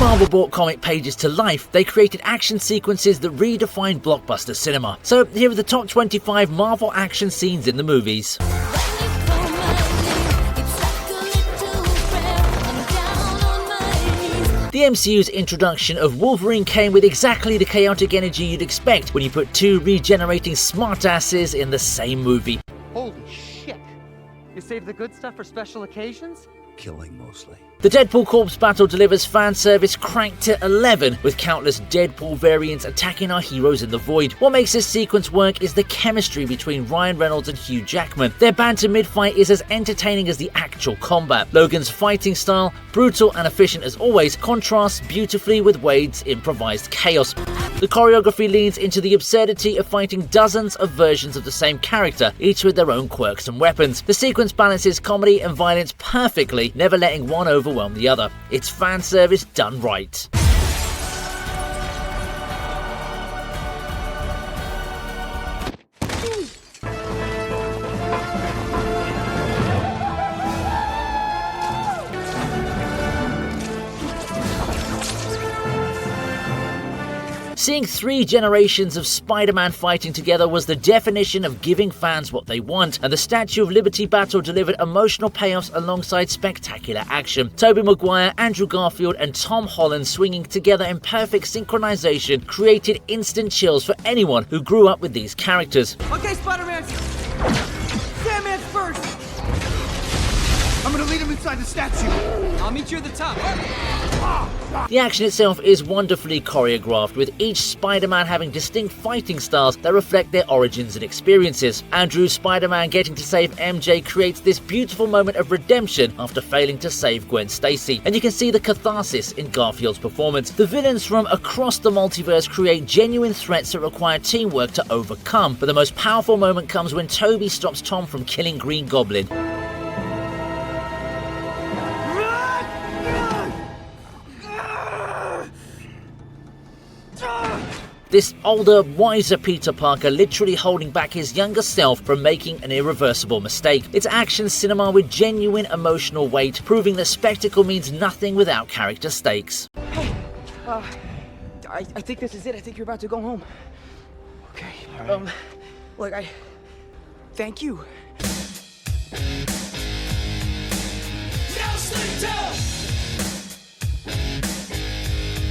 Marvel brought comic pages to life, they created action sequences that redefined blockbuster cinema. So here are the top 25 Marvel action scenes in the movies. The MCU's introduction of Wolverine came with exactly the chaotic energy you'd expect when you put two regenerating smartasses in the same movie. Holy shit! You save the good stuff for special occasions? Killing mostly. The Deadpool corpse battle delivers fan service cranked to 11, with countless Deadpool variants attacking our heroes in the void. What makes this sequence work is the chemistry between Ryan Reynolds and Hugh Jackman. Their banter mid-fight is as entertaining as the actual combat. Logan's fighting style, brutal and efficient as always, contrasts beautifully with Wade's improvised chaos. The choreography leans into the absurdity of fighting dozens of versions of the same character, each with their own quirks and weapons. The sequence balances comedy and violence perfectly, never letting one overwhelm the other. It's fan service done right. Seeing 3 generations of Spider-Man fighting together was the definition of giving fans what they want, and the Statue of Liberty battle delivered emotional payoffs alongside spectacular action. Tobey Maguire, Andrew Garfield and Tom Holland swinging together in perfect synchronization created instant chills for anyone who grew up with these characters. Okay, Spider-Man! Sandman's first! I'm gonna lead him inside the statue. I'll meet you at the top. The action itself is wonderfully choreographed, with each Spider-Man having distinct fighting styles that reflect their origins and experiences. Andrew's Spider-Man getting to save MJ creates this beautiful moment of redemption after failing to save Gwen Stacy, and you can see the catharsis in Garfield's performance. The villains from across the multiverse create genuine threats that require teamwork to overcome, but the most powerful moment comes when Tobey stops Tom from killing Green Goblin. This older, wiser Peter Parker literally holding back his younger self from making an irreversible mistake. It's action cinema with genuine emotional weight, proving that spectacle means nothing without character stakes. Hey, I think this is it. I think you're about to go home. Okay. All right. Look, thank you.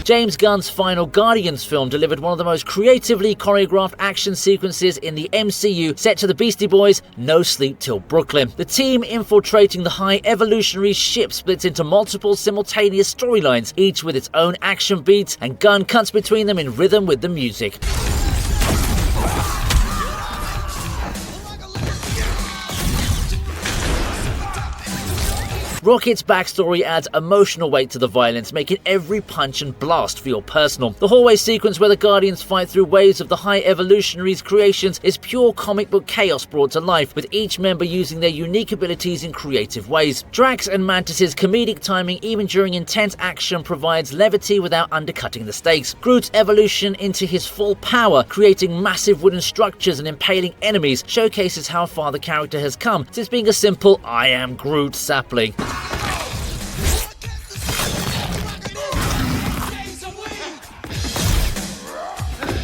James Gunn's final Guardians film delivered one of the most creatively choreographed action sequences in the MCU, set to the Beastie Boys' No Sleep Till Brooklyn. The team infiltrating the High Evolutionary ship splits into multiple simultaneous storylines, each with its own action beats, and Gunn cuts between them in rhythm with the music. Rocket's backstory adds emotional weight to the violence, making every punch and blast feel personal. The hallway sequence where the Guardians fight through waves of the High Evolutionary's creations is pure comic book chaos brought to life, with each member using their unique abilities in creative ways. Drax and Mantis' comedic timing, even during intense action, provides levity without undercutting the stakes. Groot's evolution into his full power, creating massive wooden structures and impaling enemies, showcases how far the character has come since being a simple "I am Groot" sapling.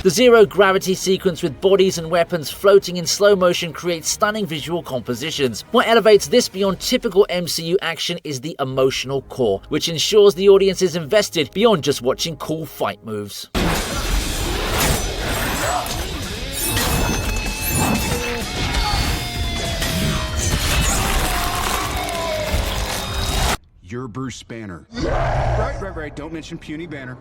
The zero-gravity sequence with bodies and weapons floating in slow motion creates stunning visual compositions. What elevates this beyond typical MCU action is the emotional core, which ensures the audience is invested beyond just watching cool fight moves. You're Bruce Banner. Right. Don't mention puny Banner.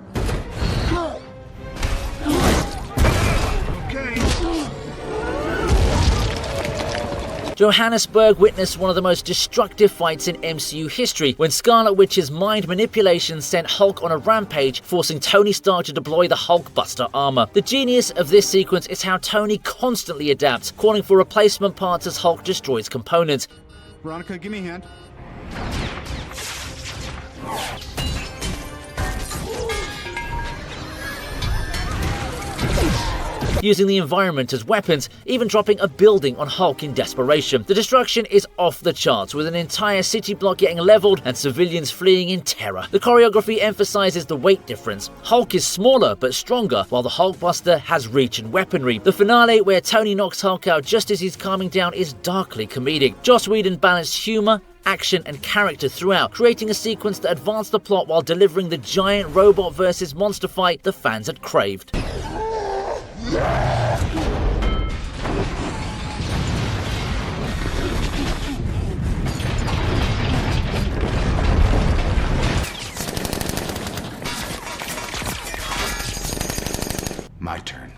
Johannesburg witnessed one of the most destructive fights in MCU history when Scarlet Witch's mind manipulation sent Hulk on a rampage, forcing Tony Stark to deploy the Hulkbuster armor. The genius of this sequence is how Tony constantly adapts, calling for replacement parts as Hulk destroys components. Veronica, give me a hand. using the environment as weapons, even dropping a building on Hulk in desperation. The destruction is off the charts, with an entire city block getting leveled and civilians fleeing in terror. The choreography emphasizes the weight difference. Hulk is smaller but stronger, while the Hulkbuster has reach and weaponry. The finale, where Tony knocks Hulk out just as he's calming down, is darkly comedic. Joss Whedon balanced humor, action and character throughout, creating a sequence that advanced the plot while delivering the giant robot versus monster fight the fans had craved. My turn.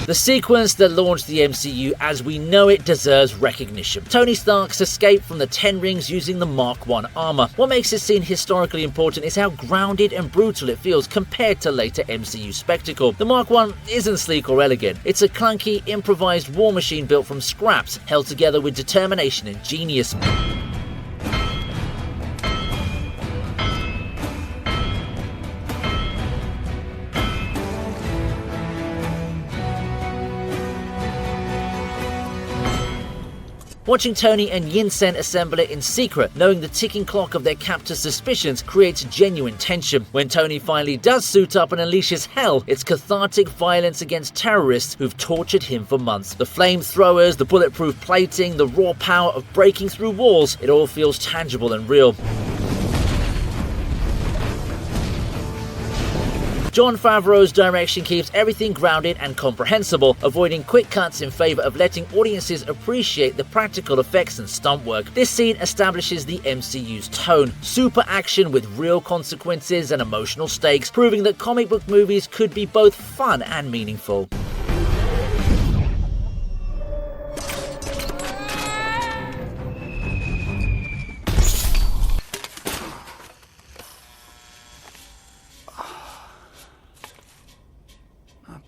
The sequence that launched the MCU as we know it deserves recognition. Tony Stark's escape from the Ten Rings using the Mark I armor. What makes this scene historically important is how grounded and brutal it feels compared to later MCU spectacle. The Mark I isn't sleek or elegant. It's a clunky, improvised war machine built from scraps, held together with determination and genius. Watching Tony and Yinsen assemble it in secret, knowing the ticking clock of their captor's suspicions, creates genuine tension. When Tony finally does suit up and unleashes hell, it's cathartic violence against terrorists who've tortured him for months. The flamethrowers, the bulletproof plating, the raw power of breaking through walls, it all feels tangible and real. Jon Favreau's direction keeps everything grounded and comprehensible, avoiding quick cuts in favor of letting audiences appreciate the practical effects and stunt work. This scene establishes the MCU's tone, super action with real consequences and emotional stakes, proving that comic book movies could be both fun and meaningful.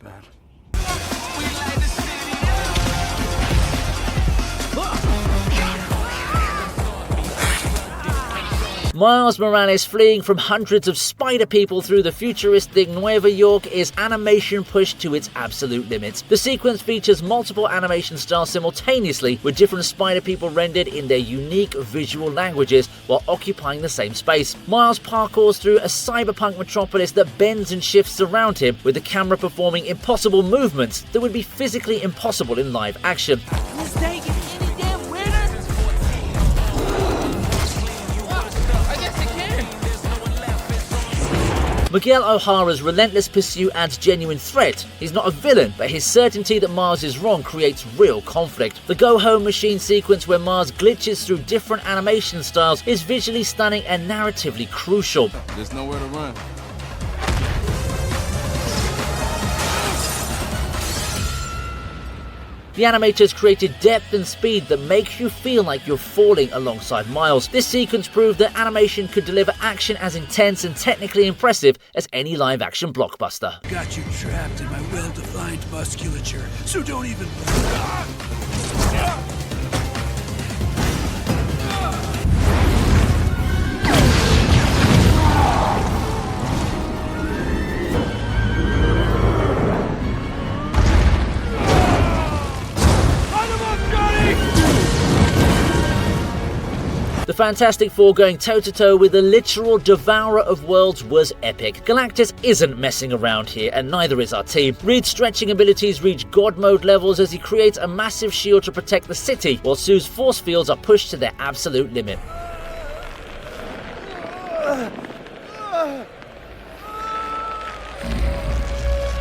Bad. Miles Morales fleeing from hundreds of spider people through the futuristic Nueva York is animation pushed to its absolute limits. The sequence features multiple animation styles simultaneously, with different spider people rendered in their unique visual languages while occupying the same space. Miles parkours through a cyberpunk metropolis that bends and shifts around him, with the camera performing impossible movements that would be physically impossible in live action. Miguel O'Hara's relentless pursuit adds genuine threat. He's not a villain, but his certainty that Mars is wrong creates real conflict. The go-home machine sequence where Mars glitches through different animation styles is visually stunning and narratively crucial. There's nowhere to run. The animators created depth and speed that makes you feel like you're falling alongside Miles. This sequence proved that animation could deliver action as intense and technically impressive as any live-action blockbuster. Got you trapped in my well-defined musculature, so don't even... The Fantastic Four going toe-to-toe with the literal devourer of worlds was epic. Galactus isn't messing around here, and neither is our team. Reed's stretching abilities reach God mode levels as he creates a massive shield to protect the city, while Sue's force fields are pushed to their absolute limit.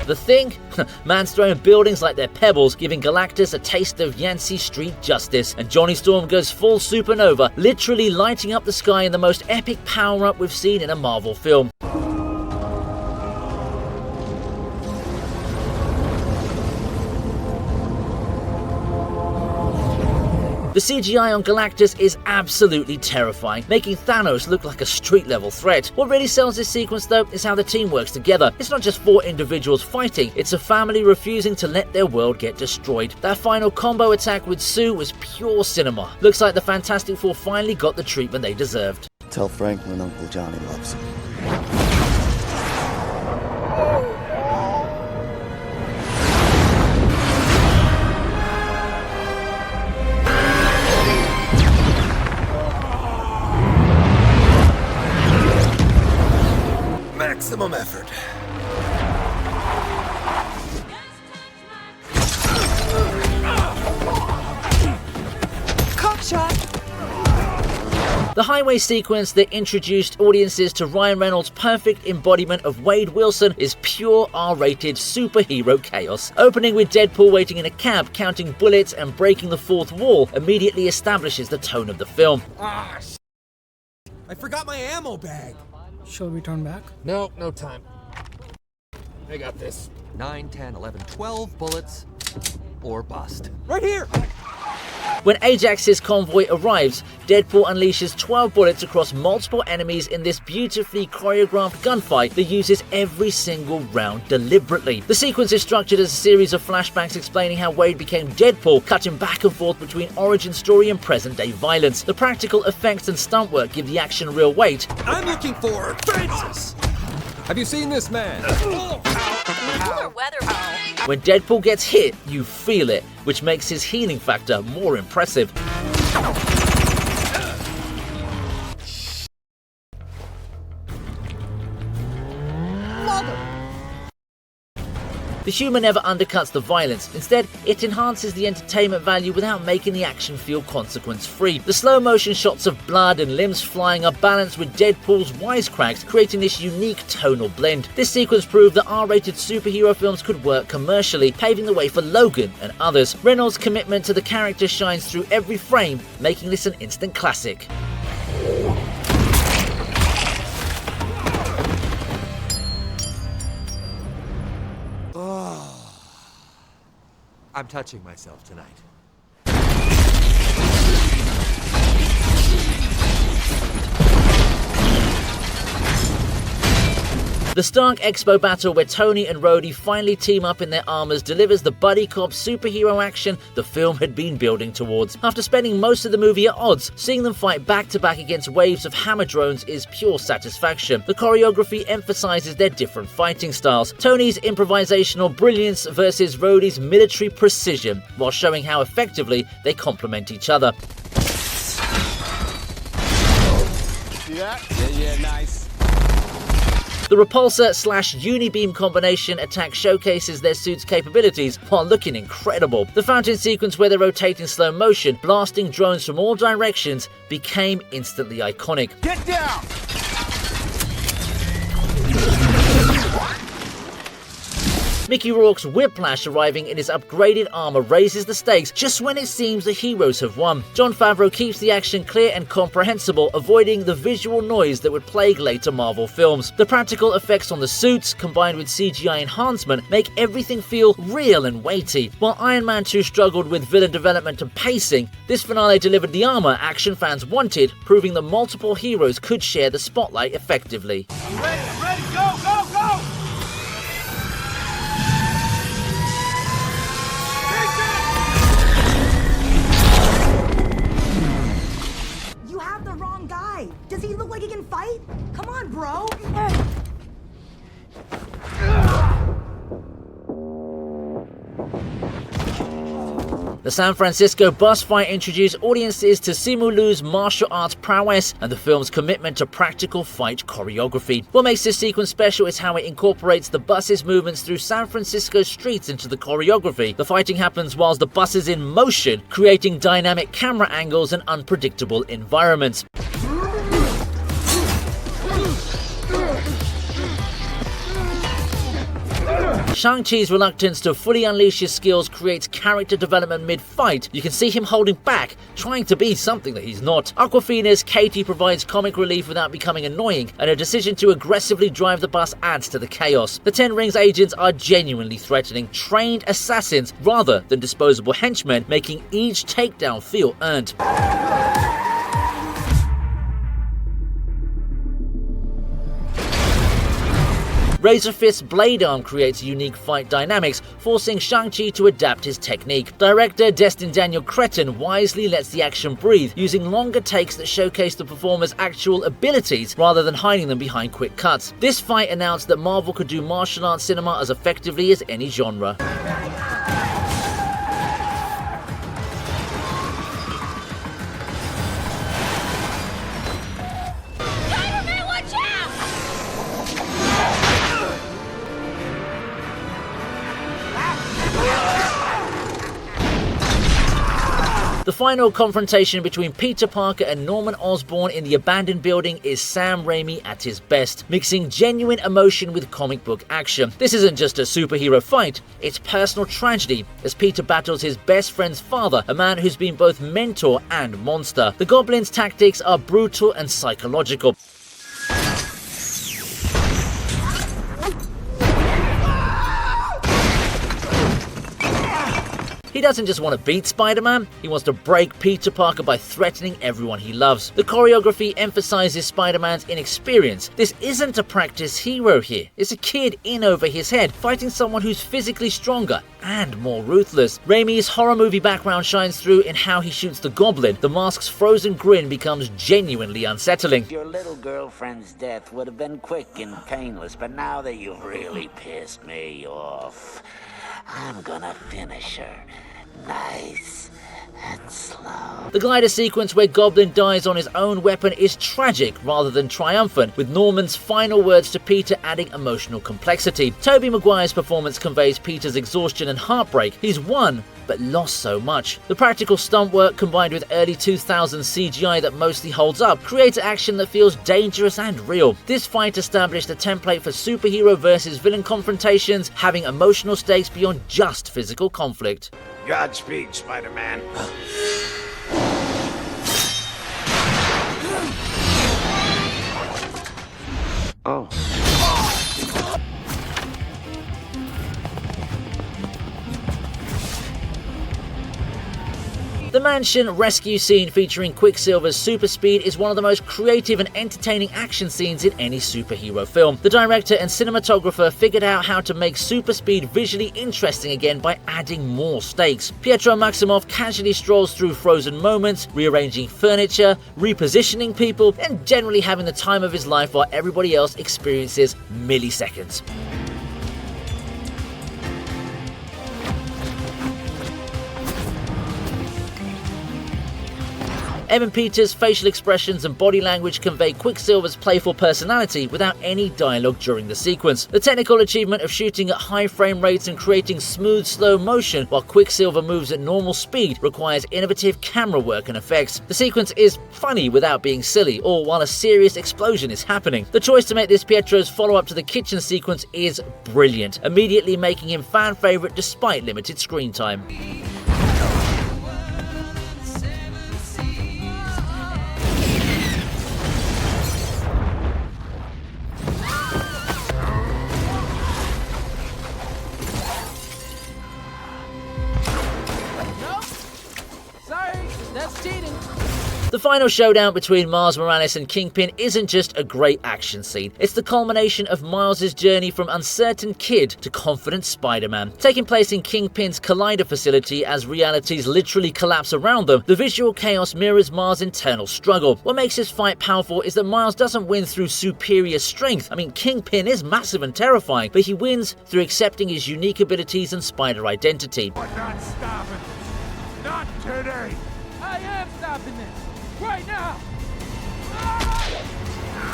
The Thing? Man's throwing buildings like they're pebbles, giving Galactus a taste of Yancey Street justice. And Johnny Storm goes full supernova, literally lighting up the sky in the most epic power-up we've seen in a Marvel film. The CGI on Galactus is absolutely terrifying, making Thanos look like a street-level threat. What really sells this sequence, though, is how the team works together. It's not just four individuals fighting, it's a family refusing to let their world get destroyed. That final combo attack with Sue was pure cinema. Looks like the Fantastic Four finally got the treatment they deserved. Tell Franklin Uncle Johnny loves him. Maximum effort. The highway sequence that introduced audiences to Ryan Reynolds' perfect embodiment of Wade Wilson is pure R-rated superhero chaos. Opening with Deadpool waiting in a cab, counting bullets and breaking the fourth wall immediately establishes the tone of the film. I forgot my ammo bag. Shall we turn back? No time. I got this. 9, 10, 11, 12 bullets or bust. Right here! When Ajax's convoy arrives, Deadpool unleashes 12 bullets across multiple enemies in this beautifully choreographed gunfight that uses every single round deliberately. The sequence is structured as a series of flashbacks explaining how Wade became Deadpool, cutting back and forth between origin story and present-day violence. The practical effects and stunt work give the action real weight. I'm looking for Francis! Have you seen this man? Cooler weather. When Deadpool gets hit, you feel it, which makes his healing factor more impressive. The humour never undercuts the violence. Instead, it enhances the entertainment value without making the action feel consequence-free. The slow-motion shots of blood and limbs flying are balanced with Deadpool's wisecracks, creating this unique tonal blend. This sequence proved that R-rated superhero films could work commercially, paving the way for Logan and others. Reynolds' commitment to the character shines through every frame, making this an instant classic. I'm touching myself tonight. The Stark Expo battle where Tony and Rhodey finally team up in their armors delivers the buddy cop superhero action the film had been building towards. After spending most of the movie at odds, seeing them fight back to back against waves of hammer drones is pure satisfaction. The choreography emphasizes their different fighting styles. Tony's improvisational brilliance versus Rhodey's military precision, while showing how effectively they complement each other. See that? Yeah, nice. The repulsor/unibeam combination attack showcases their suit's capabilities while looking incredible. The fountain sequence where they rotate in slow motion, blasting drones from all directions, became instantly iconic. Get down! Mickey Rourke's Whiplash arriving in his upgraded armor raises the stakes just when it seems the heroes have won. Jon Favreau keeps the action clear and comprehensible, avoiding the visual noise that would plague later Marvel films. The practical effects on the suits, combined with CGI enhancement, make everything feel real and weighty. While Iron Man 2 struggled with villain development and pacing, this finale delivered the armor action fans wanted, proving that multiple heroes could share the spotlight effectively. I'm ready, go, go, go! Does he look like he can fight? Come on, bro! The San Francisco bus fight introduced audiences to Simu Liu's martial arts prowess and the film's commitment to practical fight choreography. What makes this sequence special is how it incorporates the bus's movements through San Francisco streets into the choreography. The fighting happens whilst the bus is in motion, creating dynamic camera angles and unpredictable environments. Shang-Chi's reluctance to fully unleash his skills creates character development mid-fight. You can see him holding back, trying to be something that he's not. Awkwafina's Katie provides comic relief without becoming annoying, and her decision to aggressively drive the bus adds to the chaos. The Ten Rings agents are genuinely threatening, trained assassins rather than disposable henchmen, making each takedown feel earned. Razor-Fist's blade arm creates unique fight dynamics, forcing Shang-Chi to adapt his technique. Director Destin Daniel Cretton wisely lets the action breathe, using longer takes that showcase the performer's actual abilities rather than hiding them behind quick cuts. This fight announced that Marvel could do martial arts cinema as effectively as any genre. The final confrontation between Peter Parker and Norman Osborn in the abandoned building is Sam Raimi at his best, mixing genuine emotion with comic book action. This isn't just a superhero fight, it's personal tragedy as Peter battles his best friend's father, a man who's been both mentor and monster. The Goblin's tactics are brutal and psychological. He doesn't just want to beat Spider-Man, he wants to break Peter Parker by threatening everyone he loves. The choreography emphasizes Spider-Man's inexperience. This isn't a practice hero here, it's a kid in over his head, fighting someone who's physically stronger and more ruthless. Raimi's horror movie background shines through in how he shoots the Goblin. The mask's frozen grin becomes genuinely unsettling. Your little girlfriend's death would have been quick and painless, but now that you've really pissed me off, I'm gonna finish her. Nice and slow. The glider sequence where Goblin dies on his own weapon is tragic rather than triumphant, with Norman's final words to Peter adding emotional complexity. Tobey Maguire's performance conveys Peter's exhaustion and heartbreak. He's won, but lost so much. The practical stunt work combined with early 2000s CGI that mostly holds up creates action that feels dangerous and real. This fight established a template for superhero versus villain confrontations, having emotional stakes beyond just physical conflict. Godspeed, Spider-Man. Oh. The mansion rescue scene featuring Quicksilver's super speed is one of the most creative and entertaining action scenes in any superhero film. The director and cinematographer figured out how to make super speed visually interesting again by adding more stakes. Pietro Maximoff casually strolls through frozen moments, rearranging furniture, repositioning people, and generally having the time of his life while everybody else experiences milliseconds. Evan Peters' facial expressions and body language convey Quicksilver's playful personality without any dialogue during the sequence. The technical achievement of shooting at high frame rates and creating smooth, slow motion while Quicksilver moves at normal speed requires innovative camera work and effects. The sequence is funny without being silly, or while a serious explosion is happening. The choice to make this Pietro's follow-up to the kitchen sequence is brilliant, immediately making him fan favorite despite limited screen time. The final showdown between Miles Morales and Kingpin isn't just a great action scene, it's the culmination of Miles' journey from uncertain kid to confident Spider-Man. Taking place in Kingpin's Collider facility as realities literally collapse around them, the visual chaos mirrors Miles' internal struggle. What makes this fight powerful is that Miles doesn't win through superior strength. I mean, Kingpin is massive and terrifying, but he wins through accepting his unique abilities and spider identity. We're not stopping. Not today. I am stopping this. Right now!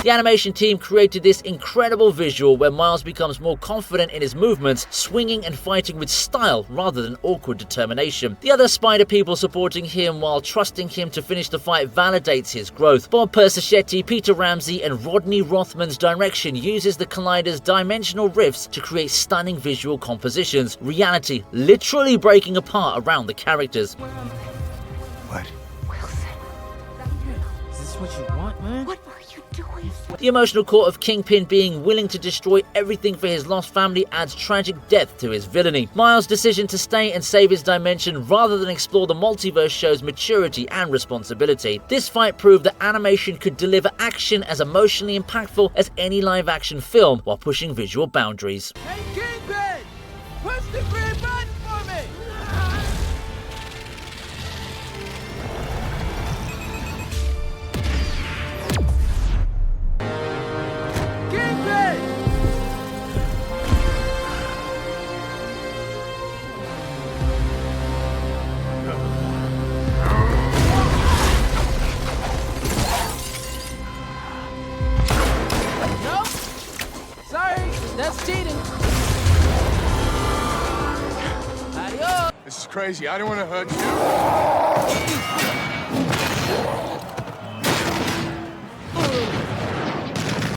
The animation team created this incredible visual where Miles becomes more confident in his movements, swinging and fighting with style rather than awkward determination. The other Spider people supporting him while trusting him to finish the fight validates his growth. Bob Persichetti, Peter Ramsey and Rodney Rothman's direction uses the Collider's dimensional rifts to create stunning visual compositions, reality literally breaking apart around the characters. What? Is this what you want, man? What are you doing? The emotional core of Kingpin being willing to destroy everything for his lost family adds tragic depth to his villainy. Miles' decision to stay and save his dimension rather than explore the multiverse shows maturity and responsibility. This fight proved that animation could deliver action as emotionally impactful as any live-action film while pushing visual boundaries. Hey, Kingpin! Push the green button for me! Kingpin! Nope. Sorry, that's cheating. Adios. This is crazy. I don't want to hurt you.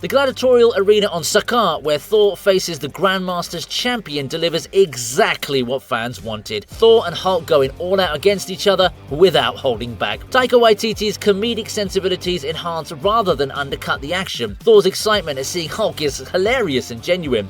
The gladiatorial arena on Sakaar, where Thor faces the Grandmaster's champion, delivers exactly what fans wanted. Thor and Hulk going all out against each other without holding back. Taika Waititi's comedic sensibilities enhance rather than undercut the action. Thor's excitement at seeing Hulk is hilarious and genuine.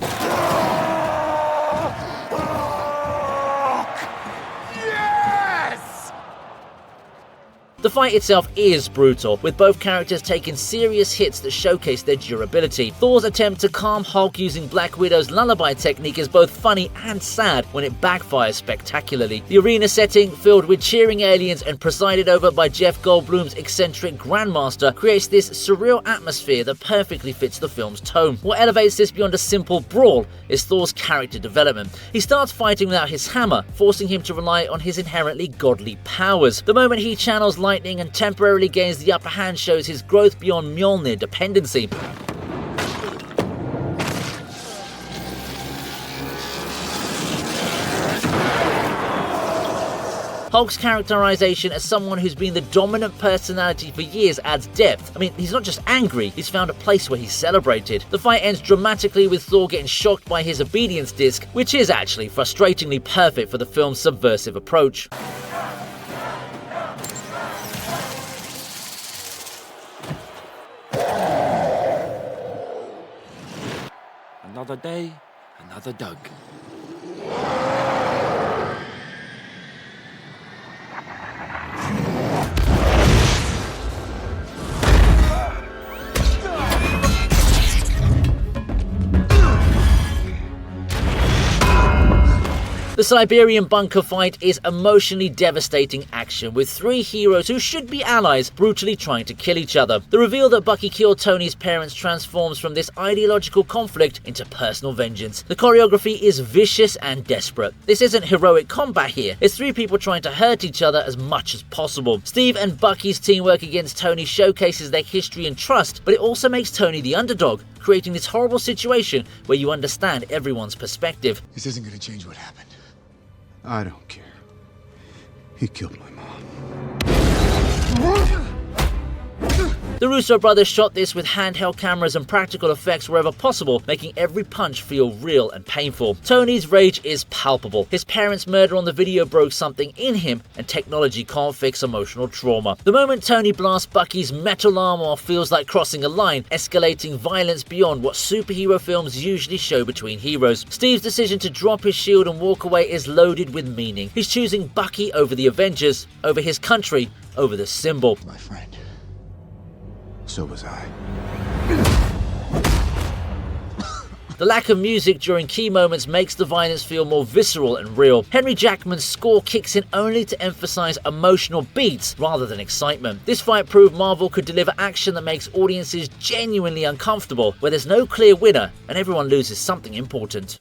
The fight itself is brutal, with both characters taking serious hits that showcase their durability. Thor's attempt to calm Hulk using Black Widow's lullaby technique is both funny and sad when it backfires spectacularly. The arena setting, filled with cheering aliens and presided over by Jeff Goldblum's eccentric Grandmaster, creates this surreal atmosphere that perfectly fits the film's tone. What elevates this beyond a simple brawl is Thor's character development. He starts fighting without his hammer, forcing him to rely on his inherently godly powers. The moment he channels lightning and temporarily gains the upper hand shows his growth beyond Mjolnir dependency. Hulk's characterization as someone who's been the dominant personality for years adds depth. I mean, he's not just angry, he's found a place where he's celebrated. The fight ends dramatically with Thor getting shocked by his obedience disc, which is actually frustratingly perfect for the film's subversive approach. Another day, another Doug. The Siberian bunker fight is emotionally devastating action, with three heroes who should be allies brutally trying to kill each other. The reveal that Bucky killed Tony's parents transforms from this ideological conflict into personal vengeance. The choreography is vicious and desperate. This isn't heroic combat here, it's three people trying to hurt each other as much as possible. Steve and Bucky's teamwork against Tony showcases their history and trust, but it also makes Tony the underdog, creating this horrible situation where you understand everyone's perspective. This isn't gonna change what happened. I don't care. He killed my mom. The Russo brothers shot this with handheld cameras and practical effects wherever possible, making every punch feel real and painful. Tony's rage is palpable. His parents' murder on the video broke something in him, and technology can't fix emotional trauma. The moment Tony blasts Bucky's metal armor feels like crossing a line, escalating violence beyond what superhero films usually show between heroes. Steve's decision to drop his shield and walk away is loaded with meaning. He's choosing Bucky over the Avengers, over his country, over the symbol. My friend. So was I. The lack of music during key moments makes the violence feel more visceral and real. Henry Jackman's score kicks in only to emphasize emotional beats rather than excitement. This fight proved Marvel could deliver action that makes audiences genuinely uncomfortable, where there's no clear winner and everyone loses something important.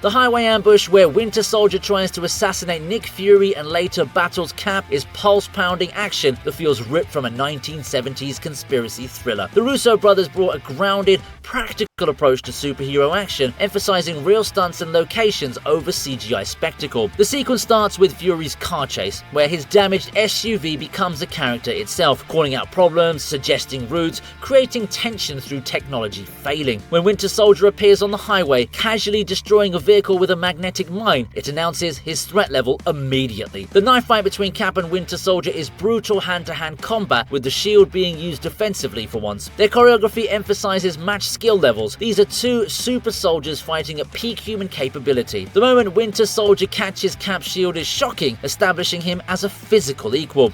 The highway ambush where Winter Soldier tries to assassinate Nick Fury and later battles Cap is pulse-pounding action that feels ripped from a 1970s conspiracy thriller. The Russo brothers brought a grounded, practical approach to superhero action, emphasizing real stunts and locations over CGI spectacle. The sequence starts with Fury's car chase, where his damaged SUV becomes a character itself, calling out problems, suggesting routes, creating tension through technology failing. When Winter Soldier appears on the highway, casually destroying a vehicle with a magnetic mine, it announces his threat level immediately. The knife fight between Cap and Winter Soldier is brutal hand-to-hand combat, with the shield being used defensively for once. Their choreography emphasizes match skill levels. These are two super soldiers fighting at peak human capability. The moment Winter Soldier catches Cap's shield is shocking, establishing him as a physical equal.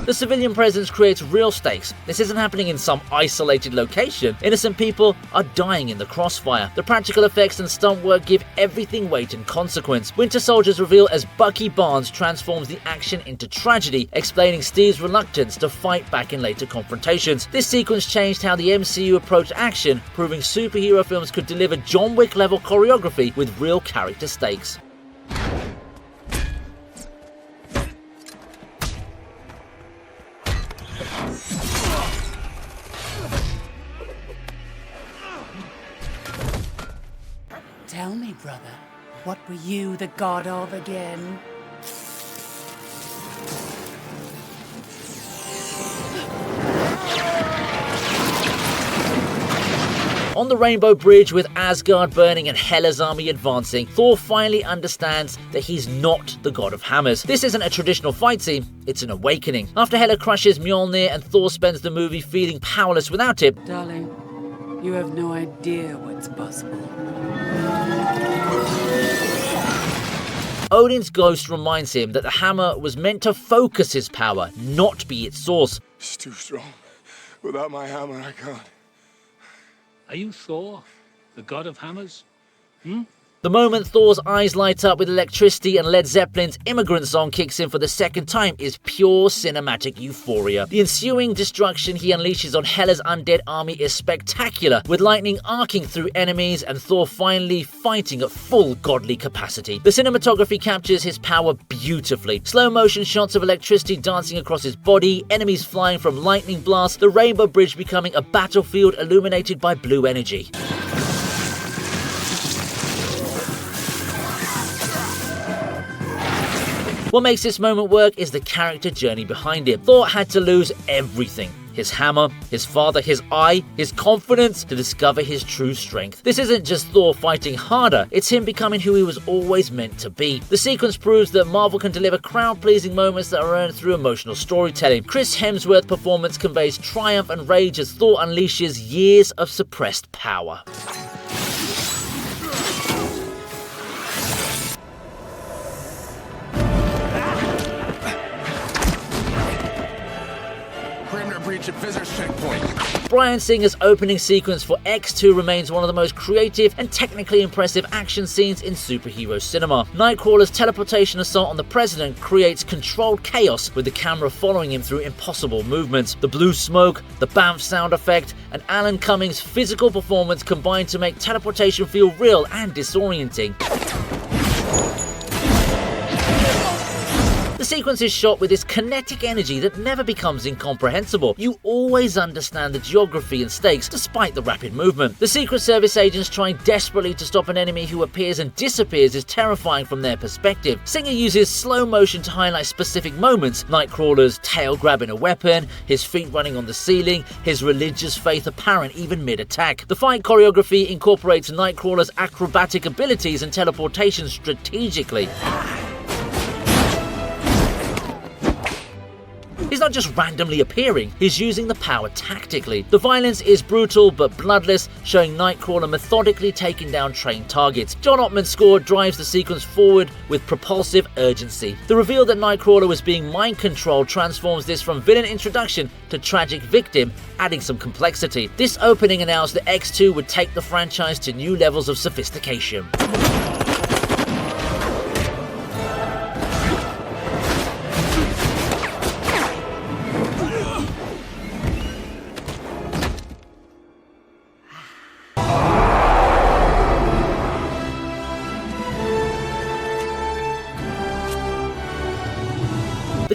The civilian presence creates real stakes. This isn't happening in some isolated location. Innocent people are dying in the crossfire. The practical effects and stunt work give everything weight and consequence. Winter Soldier's reveal as Bucky Barnes transforms the action into tragedy, explaining Steve's reluctance to fight back in later confrontations. This sequence changed how the MCU approached action, proving superhero films could deliver John Wick-level choreography with real character stakes. Tell me, brother, what were you the god of again? On the Rainbow Bridge, with Asgard burning and Hela's army advancing, Thor finally understands that he's not the god of hammers. This isn't a traditional fight scene, it's an awakening. After Hela crushes Mjolnir and Thor spends the movie feeling powerless without it, Darling, you have no idea what's possible. Odin's ghost reminds him that the hammer was meant to focus his power, not be its source. It's too strong. Without my hammer, I can't. Are you Thor, the god of hammers? The moment Thor's eyes light up with electricity and Led Zeppelin's Immigrant Song kicks in for the second time is pure cinematic euphoria. The ensuing destruction he unleashes on Hela's undead army is spectacular, with lightning arcing through enemies and Thor finally fighting at full godly capacity. The cinematography captures his power beautifully. Slow motion shots of electricity dancing across his body, enemies flying from lightning blasts, the Rainbow Bridge becoming a battlefield illuminated by blue energy. What makes this moment work is the character journey behind it. Thor had to lose everything. His hammer, his father, his eye, his confidence to discover his true strength. This isn't just Thor fighting harder, it's him becoming who he was always meant to be. The sequence proves that Marvel can deliver crowd-pleasing moments that are earned through emotional storytelling. Chris Hemsworth's performance conveys triumph and rage as Thor unleashes years of suppressed power. At Visitors Checkpoint. Bryan Singer's opening sequence for X2 remains one of the most creative and technically impressive action scenes in superhero cinema. Nightcrawler's teleportation assault on the President creates controlled chaos, with the camera following him through impossible movements. The blue smoke, the BAMF sound effect, and Alan Cummings' physical performance combine to make teleportation feel real and disorienting. The sequence is shot with this kinetic energy that never becomes incomprehensible. You always understand the geography and stakes despite the rapid movement. The Secret Service agents trying desperately to stop an enemy who appears and disappears is terrifying from their perspective. Singer uses slow motion to highlight specific moments: Nightcrawler's tail grabbing a weapon, his feet running on the ceiling, his religious faith apparent even mid-attack. The fight choreography incorporates Nightcrawler's acrobatic abilities and teleportation strategically. He's not just randomly appearing, he's using the power tactically. The violence is brutal but bloodless, showing Nightcrawler methodically taking down trained targets. John Ottman's score drives the sequence forward with propulsive urgency. The reveal that Nightcrawler was being mind-controlled transforms this from villain introduction to tragic victim, adding some complexity. This opening announced that X2 would take the franchise to new levels of sophistication.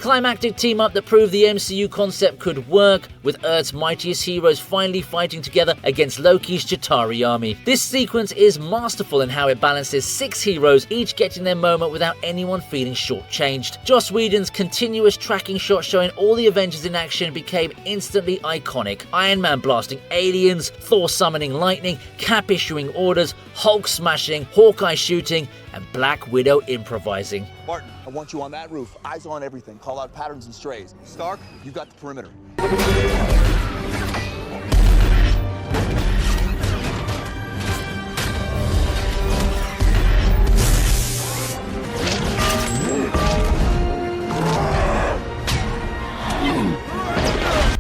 climactic team-up that proved the MCU concept could work, with Earth's mightiest heroes finally fighting together against Loki's Chitauri army. This sequence is masterful in how it balances 6 heroes, each getting their moment without anyone feeling shortchanged. Joss Whedon's continuous tracking shot showing all the Avengers in action became instantly iconic. Iron Man blasting aliens, Thor summoning lightning, Cap issuing orders, Hulk smashing, Hawkeye shooting, and Black Widow improvising. Martin, I want you on that roof. Eyes on everything. Call out patterns and strays. Stark, you got the perimeter.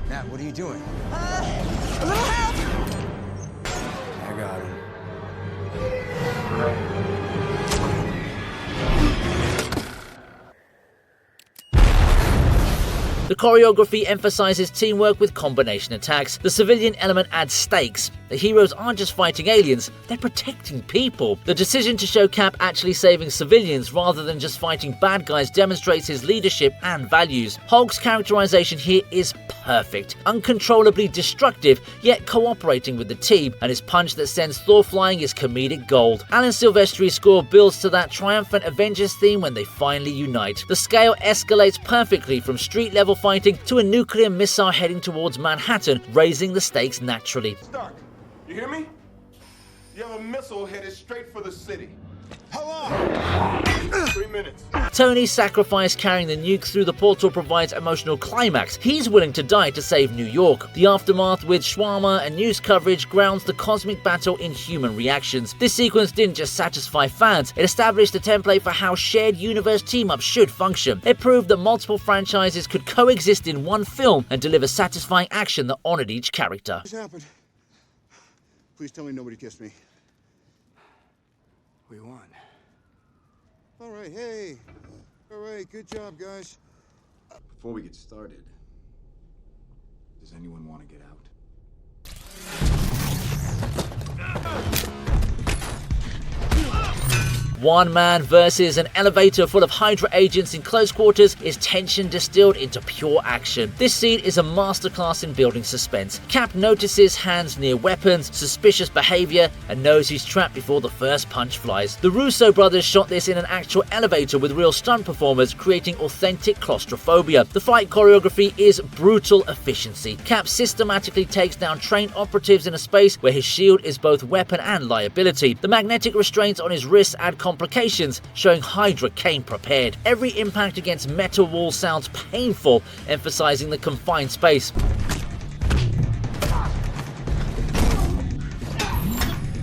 Nat, what are you doing? A little help! I got him. The choreography emphasizes teamwork with combination attacks. The civilian element adds stakes. The heroes aren't just fighting aliens, they're protecting people. The decision to show Cap actually saving civilians rather than just fighting bad guys demonstrates his leadership and values. Hulk's characterization here is perfect. Uncontrollably destructive, yet cooperating with the team, and his punch that sends Thor flying is comedic gold. Alan Silvestri's score builds to that triumphant Avengers theme when they finally unite. The scale escalates perfectly from street-level fighting to a nuclear missile heading towards Manhattan, raising the stakes naturally. Stark, you hear me? You have a missile headed straight for the city. How long? 3 minutes. Tony's sacrifice carrying the nuke through the portal provides emotional climax. He's willing to die to save New York. The aftermath with shawarma and news coverage grounds the cosmic battle in human reactions. This sequence didn't just satisfy fans, it established a template for how shared universe team-ups should function. It proved that multiple franchises could coexist in one film and deliver satisfying action that honored each character. What happened? Please tell me nobody kissed me. We won. All right, hey. All right, good job, guys. Before we get started, does anyone want to get out? One man versus an elevator full of Hydra agents in close quarters is tension distilled into pure action. This scene is a masterclass in building suspense. Cap notices hands near weapons, suspicious behavior, and knows he's trapped before the first punch flies. The Russo brothers shot this in an actual elevator with real stunt performers, creating authentic claustrophobia. The fight choreography is brutal efficiency. Cap systematically takes down trained operatives in a space where his shield is both weapon and liability. The magnetic restraints on his wrists add complications, showing Hydra came prepared. Every impact against metal walls sounds painful, emphasizing the confined space.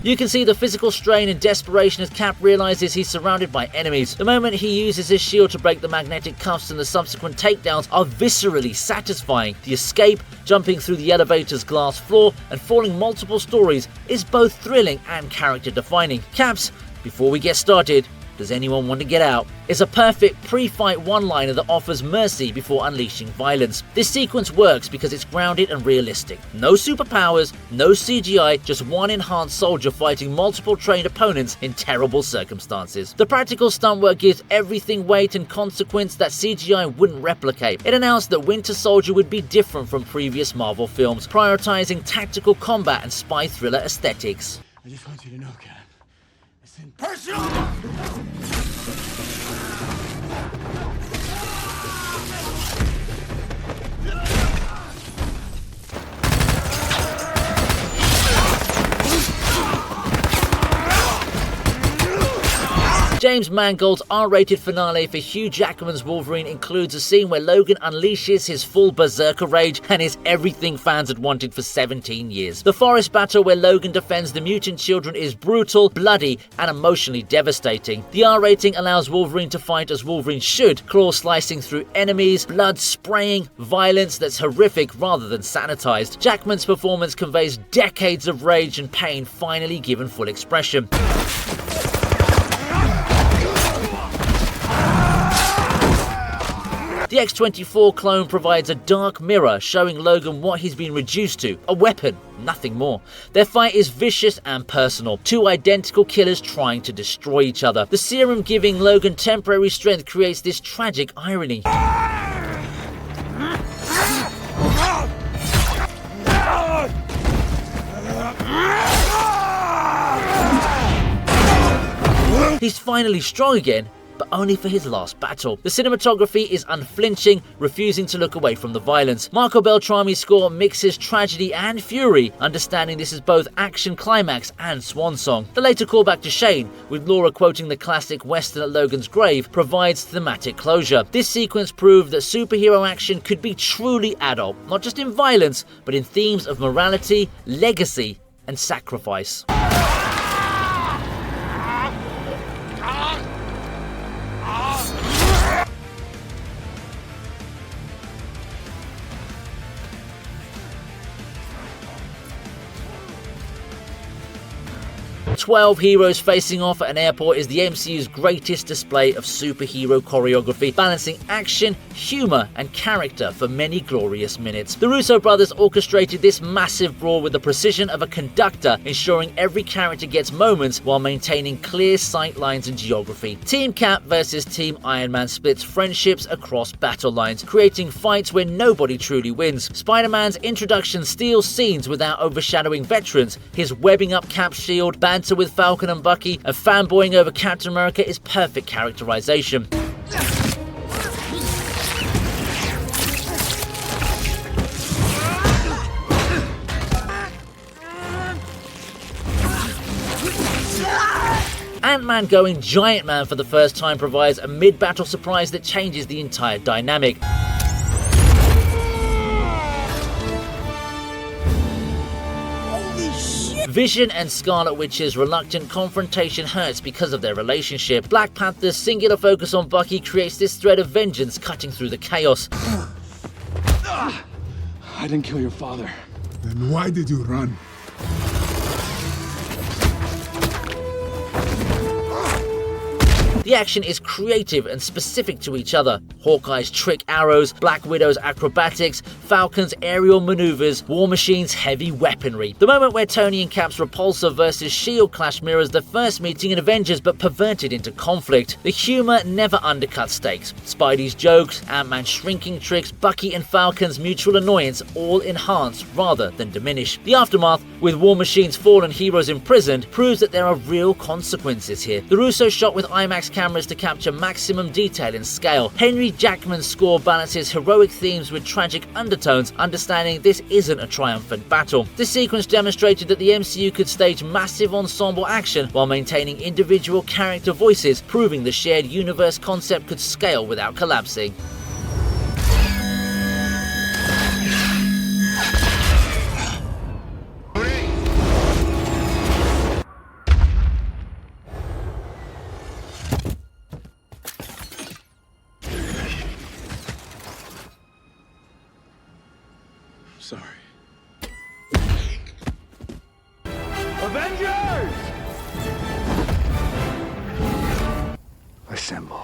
You can see the physical strain and desperation as Cap realizes he's surrounded by enemies. The moment he uses his shield to break the magnetic cuffs and the subsequent takedowns are viscerally satisfying. The escape, jumping through the elevator's glass floor, and falling multiple stories is both thrilling and character defining. Cap's "Before we get started, does anyone want to get out?" is a perfect pre-fight one-liner that offers mercy before unleashing violence. This sequence works because it's grounded and realistic. No superpowers, no CGI, just one enhanced soldier fighting multiple trained opponents in terrible circumstances. The practical stunt work gives everything weight and consequence that CGI wouldn't replicate. It announced that Winter Soldier would be different from previous Marvel films, prioritizing tactical combat and spy thriller aesthetics. I just want you to know, Cap. Personal! James Mangold's R-rated finale for Hugh Jackman's Wolverine includes a scene where Logan unleashes his full berserker rage and is everything fans had wanted for 17 years. The forest battle where Logan defends the mutant children is brutal, bloody, and emotionally devastating. The R rating allows Wolverine to fight as Wolverine should, claw slicing through enemies, blood spraying, violence that's horrific rather than sanitized. Jackman's performance conveys decades of rage and pain finally given full expression. The X-24 clone provides a dark mirror showing Logan what he's been reduced to, a weapon, nothing more. Their fight is vicious and personal, two identical killers trying to destroy each other. The serum giving Logan temporary strength creates this tragic irony. He's finally strong again, but only for his last battle. The cinematography is unflinching, refusing to look away from the violence. Marco Beltrami's score mixes tragedy and fury, understanding this is both action climax and swan song. The later callback to Shane, with Laura quoting the classic western at Logan's grave, provides thematic closure. This sequence proved that superhero action could be truly adult, not just in violence, but in themes of morality, legacy, and sacrifice. "12 heroes facing off at an airport" is the MCU's greatest display of superhero choreography, balancing action, humor, and character for many glorious minutes. The Russo brothers orchestrated this massive brawl with the precision of a conductor, ensuring every character gets moments while maintaining clear sight lines and geography. Team Cap versus Team Iron Man splits friendships across battle lines, creating fights where nobody truly wins. Spider-Man's introduction steals scenes without overshadowing veterans. His webbing up Cap's shield, banter with Falcon and Bucky, and fanboying over Captain America is perfect characterization. Ant-Man going Giant Man for the first time provides a mid-battle surprise that changes the entire dynamic. Vision and Scarlet Witch's reluctant confrontation hurts because of their relationship. Black Panther's singular focus on Bucky creates this thread of vengeance cutting through the chaos. I didn't kill your father. Then why did you run? The action is creative and specific to each other. Hawkeye's trick arrows, Black Widow's acrobatics, Falcon's aerial maneuvers, War Machine's heavy weaponry. The moment where Tony and Cap's Repulsor versus S.H.I.E.L.D. clash mirrors the first meeting in Avengers but perverted into conflict. The humor never undercuts stakes. Spidey's jokes, Ant-Man's shrinking tricks, Bucky and Falcon's mutual annoyance all enhance rather than diminish. The aftermath, with War Machine's fallen heroes imprisoned, proves that there are real consequences here. The Russo shot with IMAX cameras to capture maximum detail and scale. Henry Jackman's score balances heroic themes with tragic undertones, understanding this isn't a triumphant battle. This sequence demonstrated that the MCU could stage massive ensemble action while maintaining individual character voices, proving the shared universe concept could scale without collapsing. Sorry. Avengers! Assemble.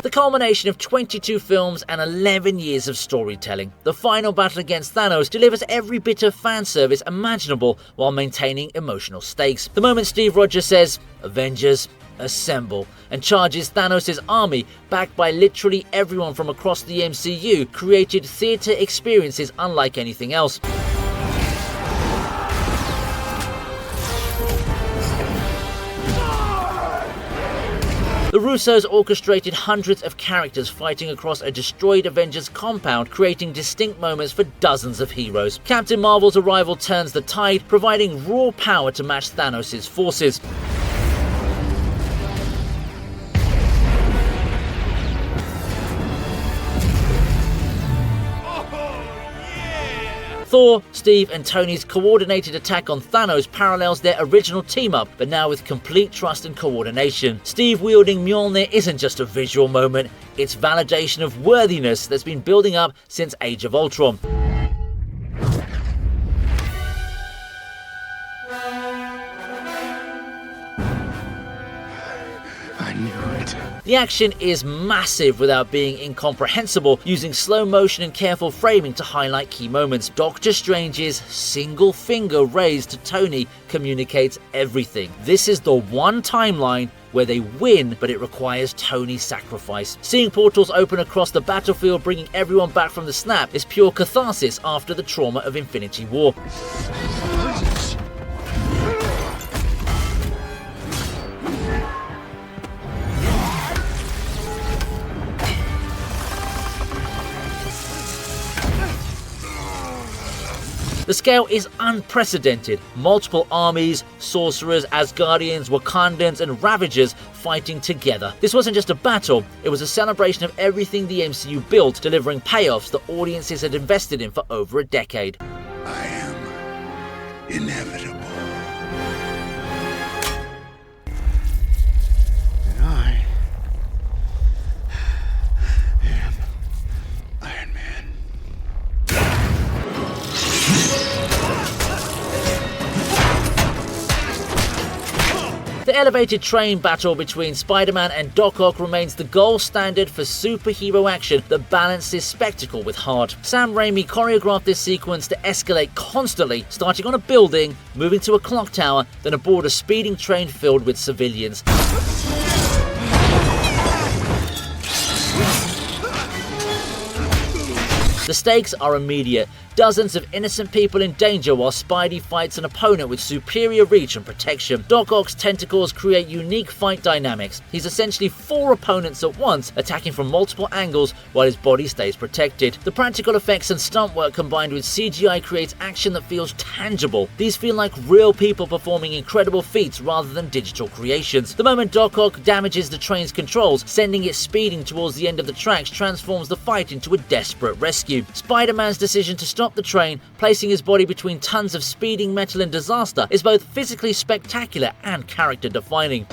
The culmination of 22 films and 11 years of storytelling. The final battle against Thanos delivers every bit of fan service imaginable while maintaining emotional stakes. The moment Steve Rogers says, "Avengers, assemble," and charges Thanos' army, backed by literally everyone from across the MCU, created theatre experiences unlike anything else. The Russos orchestrated hundreds of characters fighting across a destroyed Avengers compound, creating distinct moments for dozens of heroes. Captain Marvel's arrival turns the tide, providing raw power to match Thanos' forces. Thor, Steve, and Tony's coordinated attack on Thanos parallels their original team-up, but now with complete trust and coordination. Steve wielding Mjolnir isn't just a visual moment, it's validation of worthiness that's been building up since Age of Ultron. I knew it. The action is massive without being incomprehensible, using slow motion and careful framing to highlight key moments. Doctor Strange's single finger raised to Tony communicates everything. This is the one timeline where they win, but it requires Tony's sacrifice. Seeing portals open across the battlefield, bringing everyone back from the snap, is pure catharsis after the trauma of Infinity War. The scale is unprecedented. Multiple armies, sorcerers, Asgardians, Wakandans, and Ravagers fighting together. This wasn't just a battle, it was a celebration of everything the MCU built, delivering payoffs that audiences had invested in for over a decade. I am inevitable. And I am Iron Man. The elevated train battle between Spider-Man and Doc Ock remains the gold standard for superhero action that balances spectacle with heart. Sam Raimi choreographed this sequence to escalate constantly, starting on a building, moving to a clock tower, then aboard a speeding train filled with civilians. The stakes are immediate. Dozens of innocent people in danger while Spidey fights an opponent with superior reach and protection. Doc Ock's tentacles create unique fight dynamics. He's essentially 4 opponents at once, attacking from multiple angles while his body stays protected. The practical effects and stunt work combined with CGI creates action that feels tangible. These feel like real people performing incredible feats rather than digital creations. The moment Doc Ock damages the train's controls, sending it speeding towards the end of the tracks transforms the fight into a desperate rescue. Spider-Man's decision to stop the train, placing his body between tons of speeding metal and disaster, is both physically spectacular and character defining.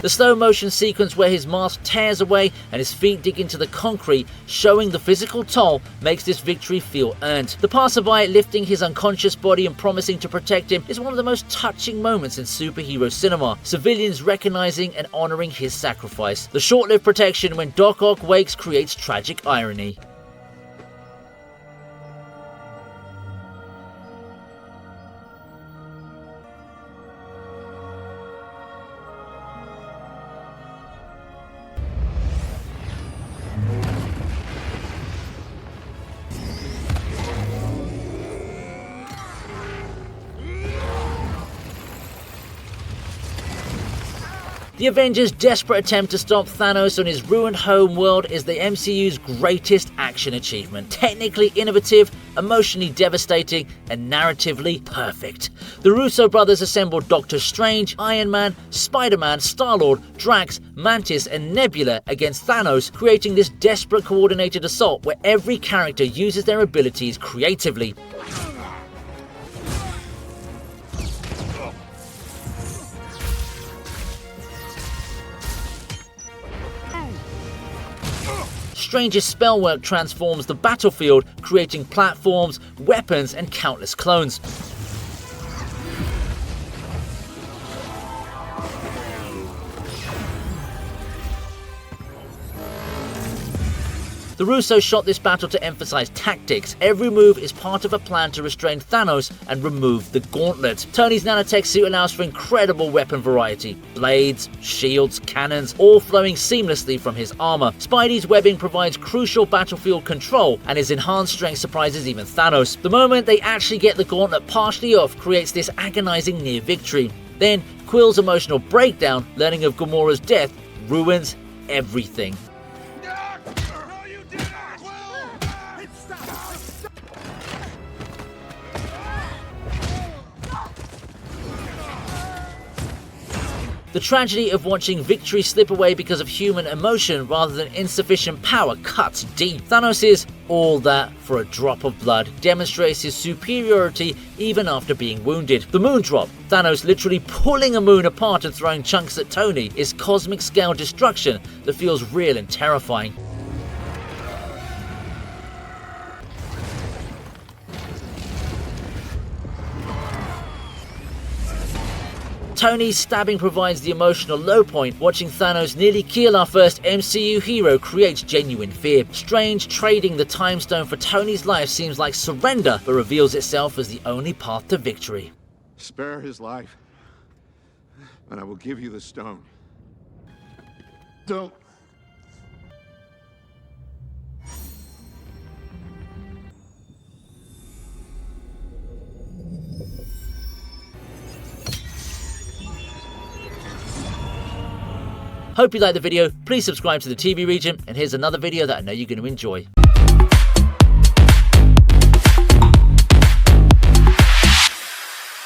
The slow motion sequence where his mask tears away and his feet dig into the concrete, showing the physical toll, makes this victory feel earned. The passerby lifting his unconscious body and promising to protect him is one of the most touching moments in superhero cinema, civilians recognizing and honoring his sacrifice. The short-lived protection when Doc Ock wakes creates tragic irony. The Avengers' desperate attempt to stop Thanos on his ruined home world is the MCU's greatest action achievement. Technically innovative, emotionally devastating, and narratively perfect. The Russo brothers assembled Doctor Strange, Iron Man, Spider-Man, Star-Lord, Drax, Mantis, and Nebula against Thanos, creating this desperate coordinated assault where every character uses their abilities creatively. Strange's spellwork transforms the battlefield, creating platforms, weapons, and countless clones. The Russos shot this battle to emphasize tactics. Every move is part of a plan to restrain Thanos and remove the gauntlet. Tony's nanotech suit allows for incredible weapon variety. Blades, shields, cannons, all flowing seamlessly from his armor. Spidey's webbing provides crucial battlefield control, and his enhanced strength surprises even Thanos. The moment they actually get the gauntlet partially off creates this agonizing near victory. Then, Quill's emotional breakdown, learning of Gamora's death, ruins everything. The tragedy of watching victory slip away because of human emotion rather than insufficient power cuts deep. Thanos' all that for a drop of blood demonstrates his superiority even after being wounded. The moon drop, Thanos literally pulling a moon apart and throwing chunks at Tony, is cosmic scale destruction that feels real and terrifying. Tony's stabbing provides the emotional low point. Watching Thanos nearly kill our first MCU hero creates genuine fear. Strange trading the time stone for Tony's life seems like surrender, but reveals itself as the only path to victory. Spare his life, and I will give you the stone. Don't. Hope you liked the video. Please subscribe to the TV Regent, and here's another video that I know you're going to enjoy.